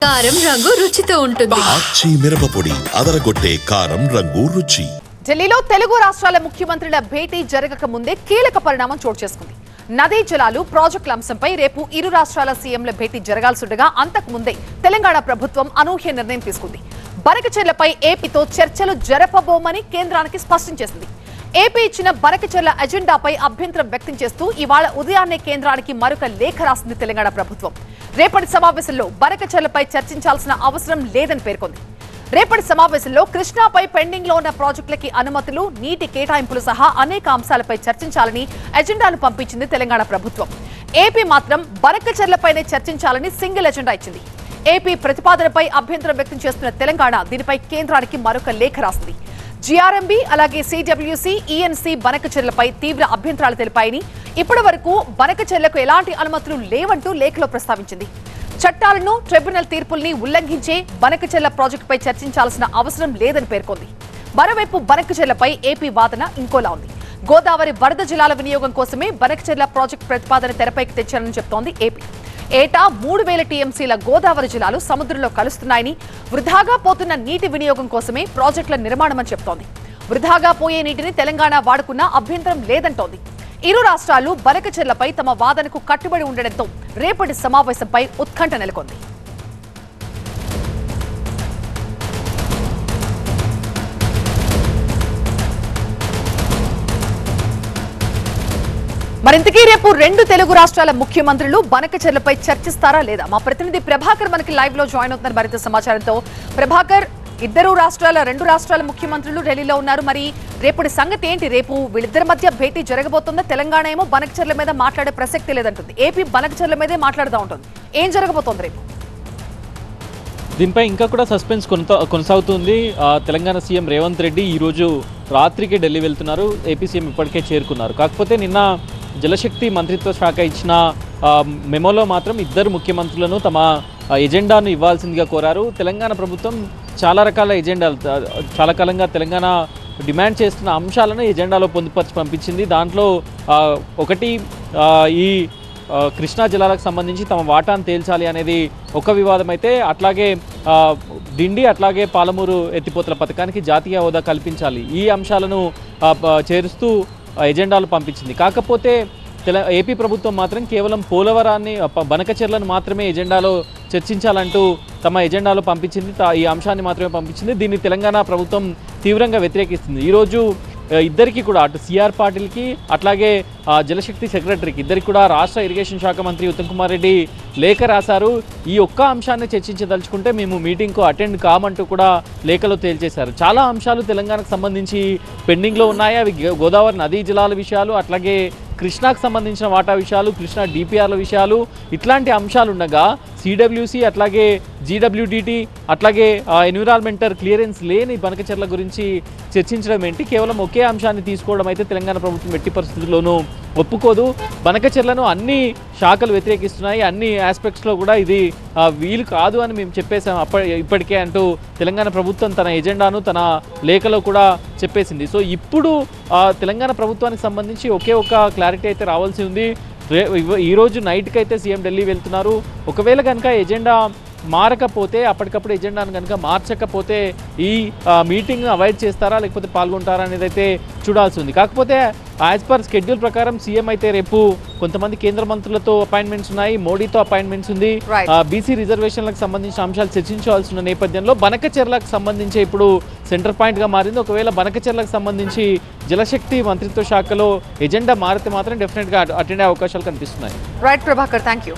కారం రంగు రుచితో ఉంటుంది. ఆచి మిరపపొడి అదరగొట్టే కారం రంగు రుచి. ఢిల్లీలో తెలుగు రాష్ట్రాల ముఖ్యమంత్రుల భేటీ జరగక ముందే కీలక పరిణామం చోటు చేసుకుంది. నదీ జలాలు ప్రాజెక్టుల అంశంపై రేపు ఇరు రాష్ట్రాల సీఎంల భేటీ జరగాల్సిండగా అంతకు ముందే తెలంగాణ ప్రభుత్వం అనూహ్య నిర్ణయం తీసుకుంది. బనకచెర్లపై ఏపీతో చర్చలు జరపబోమని కేంద్రానికి స్పష్టం చేసింది. ఏపీ ఇచ్చిన బనకచెర్ల ఎజెండాపై అభ్యంతరం వ్యక్తం చేస్తూ ఇవాళ ఉదయాన్నే కేంద్రానికి మరొక లేఖ రాసింది తెలంగాణ ప్రభుత్వం. రేపటి సమావేశంలో బనకచెర్లపై చర్చించాల్సిన అవసరం లేదని పేర్కొంది. రేపటి సమావేశంలో కృష్ణాపై పెండింగ్ లో ఉన్న ప్రాజెక్టులకి అనుమతులు, నీటి కేటాయింపులు సహా అనేక అంశాలపై చర్చించాలని ఎజెండాను పంపించింది తెలంగాణ ప్రభుత్వం. ఏపీ మాత్రం బనకచెర్లపైనే చర్చించాలని సింగిల్ ఎజెండా ఇచ్చింది. ఏపీ ప్రతిపాదనపై అభ్యంతరం వ్యక్తం చేస్తున్న తెలంగాణ దీనిపై కేంద్రానికి మరొక లేఖ రాసింది. జీఆర్ఎంబీ అలాగే సిడబ్ల్యూసీ, ఈఎన్సీ బనకచెర్లపై తీవ్ర అభ్యంతరాలు తెలిపాయని, ఇప్పటి వరకు బనకచెర్లకు ఎలాంటి అనుమతులు లేవంటూ లేఖలో ప్రస్తావించింది. చట్టాలను, ట్రిబ్యునల్ తీర్పుల్ని ఉల్లంఘించే బనకచెర్ల ప్రాజెక్టుపై చర్చించాల్సిన అవసరం లేదని పేర్కొంది. మరోవైపు బనకచెర్లపై ఏపీ వాదన ఇంకోలా ఉంది. గోదావరి వరద జలాల వినియోగం కోసమే బనకచెర్ల ప్రాజెక్టు ప్రతిపాదన తెరపైకి తెచ్చారని చెప్తోంది ఏపీ. ఏటా 3000 టీఎంసీల గోదావరి జలాలు సముద్రంలో కలుస్తున్నాయని, వృధాగా పోతున్న నీటి వినియోగం కోసమే ప్రాజెక్టుల నిర్మాణమని చెప్తోంది. వృధాగా పోయే నీటిని తెలంగాణ వాడుకున్నా అభ్యంతరం లేదంటోంది. ఇరు రాష్ట్రాలు బనకచెర్లపై తమ వాదనకు కట్టుబడి ఉండడంతో రేపటి సమావేశంపై ఉత్కంఠ నెలకొంది. మరింతకీ రేపు రెండు తెలుగు రాష్ట్రాల ముఖ్యమంత్రులు బనకచెర్లపై చర్చిస్తారా లేదా? మా ప్రతినిధి ప్రభాకర్ మనకి లైవ్ లో జాయిన్ అవుతున్నారు మరింత సమాచారంతో. ప్రభాకర్, రెండు రాష్ట్రాల ముఖ్యమంత్రులు ఢిల్లీలో ఉన్నారు. మరి రేపటి సంగతి ఏంటి? రేపు వీళ్ళిద్దరి మధ్య భేటీ జరగబోతుందా? తెలంగాణ ఏమో బనకచెర్ల మీద మాట్లాడే ప్రసక్తి లేదంటుంది, ఏపీ బనకచెర్ల మీదే మాట్లాడుతూ ఉంటుంది. ఏం జరగబోతోంది రేపు? దీనిపై ఇంకా కూడా సస్పెన్స్ కొనసాగుతుంది. తెలంగాణ సీఎం రేవంత్ రెడ్డి ఈరోజు రాత్రికి ఢిల్లీ వెళ్తున్నారు. ఏపీ సీఎం ఇప్పటికే చేరుకున్నారు. కాకపోతే నిన్న జలశక్తి మంత్రిత్వ శాఖ ఇచ్చిన మెమోలో మాత్రం ఇద్దరు ముఖ్యమంత్రులను తమ ఎజెండాను ఇవ్వాల్సిందిగా కోరారు. తెలంగాణ ప్రభుత్వం చాలా రకాల ఎజెండాలు, చాలా కాలంగా తెలంగాణ డిమాండ్ చేస్తున్న అంశాలను ఎజెండాలో పొందుపరిచి పంపించింది. దాంట్లో ఒకటి ఈ కృష్ణా జలాలకు సంబంధించి తమ వాటాను తేల్చాలి అనేది ఒక వివాదం అయితే, అట్లాగే డిండి అట్లాగే పాలమూరు ఎత్తిపోతల పథకానికి జాతీయ హోదా కల్పించాలి, ఈ అంశాలను చేరుస్తూ ఎజెండాలు పంపించింది. కాకపోతే ఏపీ ప్రభుత్వం మాత్రం కేవలం పోలవరాన్ని, బనకచెర్లను మాత్రమే ఎజెండాలో చర్చించాలంటూ తమ ఎజెండాలో పంపించింది. ఈ అంశాన్ని మాత్రమే పంపించింది. దీన్ని తెలంగాణ ప్రభుత్వం తీవ్రంగా వ్యతిరేకిస్తుంది. ఈరోజు ఇద్దరికి కూడా, అటు సిఆర్ పాటిల్కి అట్లాగే జలశక్తి సెక్రటరీకి ఇద్దరికి కూడా రాష్ట్ర ఇరిగేషన్ శాఖ మంత్రి ఉత్తమ్ కుమార్ రెడ్డి లేఖ రాశారు. ఈ ఒక్క అంశాన్ని చర్చించదలుచుకుంటే మేము మీటింగ్కు అటెండ్ కామంటూ కూడా లేఖలో తేల్చేశారు. చాలా అంశాలు తెలంగాణకు సంబంధించి పెండింగ్లో ఉన్నాయి. అవి గోదావరి నదీ జలాల విషయాలు, అట్లాగే కృష్ణాకు సంబంధించిన వాటా విషయాలు, కృష్ణా డిపిఆర్ల విషయాలు, ఇట్లాంటి అంశాలు ఉండగా సిడబ్ల్యూసి అట్లాగే జీడబ్ల్యూడిటి అట్లాగే ఎన్విరాన్మెంటల్ క్లియరెన్స్ లేని బనకచెర్ల గురించి చర్చించడం ఏంటి? కేవలం ఒకే అంశాన్ని తీసుకోవడం అయితే తెలంగాణ ప్రభుత్వం ఎట్టి పరిస్థితుల్లోనూ ఒప్పుకోదు. బనకచెర్లను అన్ని శాఖలు వ్యతిరేకిస్తున్నాయి, అన్ని ఆస్పెక్ట్స్లో కూడా ఇది వీలు కాదు అని మేము చెప్పేసాం ఇప్పటికే అంటూ తెలంగాణ ప్రభుత్వం తన ఎజెండాను తన లేఖలో కూడా చెప్పేసింది. సో ఇప్పుడు తెలంగాణ ప్రభుత్వానికి సంబంధించి ఒకే ఒక క్లారిటీ అయితే రావాల్సి ఉంది. ఈరోజు నైట్కి అయితే సీఎం ఢిల్లీ వెళ్తున్నారు. ఒకవేళ కనుక ఎజెండా మారకపోతే, అప్పటికప్పుడు ఎజెండాను కనుక మార్చకపోతే ఈ మీటింగ్ అవాయిడ్ చేస్తారా లేకపోతే పాల్గొంటారా అనేది అయితే చూడాల్సి ఉంది. కాకపోతే యాజ్ పర్ షెడ్యూల్ ప్రకారం సీఎం అయితే రేపు కొంతమంది కేంద్ర మంత్రులతో అపాయింట్మెంట్స్ ఉన్నాయి, మోడీతో అపాయింట్మెంట్స్ ఉంది. బీసీ రిజర్వేషన్లకు సంబంధించిన అంశాలు చర్చించాల్సిన నేపథ్యంలో బనకచెర్లకు సంబంధించి ఇప్పుడు సెంటర్ పాయింట్గా మారింది. ఒకవేళ బనకచెర్లకు సంబంధించి జలశక్తి మంత్రిత్వ శాఖలో ఎజెండా మారితే మాత్రం డెఫినెట్గా అటెండ్ అయ్యే అవకాశాలు కనిపిస్తున్నాయి. Right Prabhakar, thank you.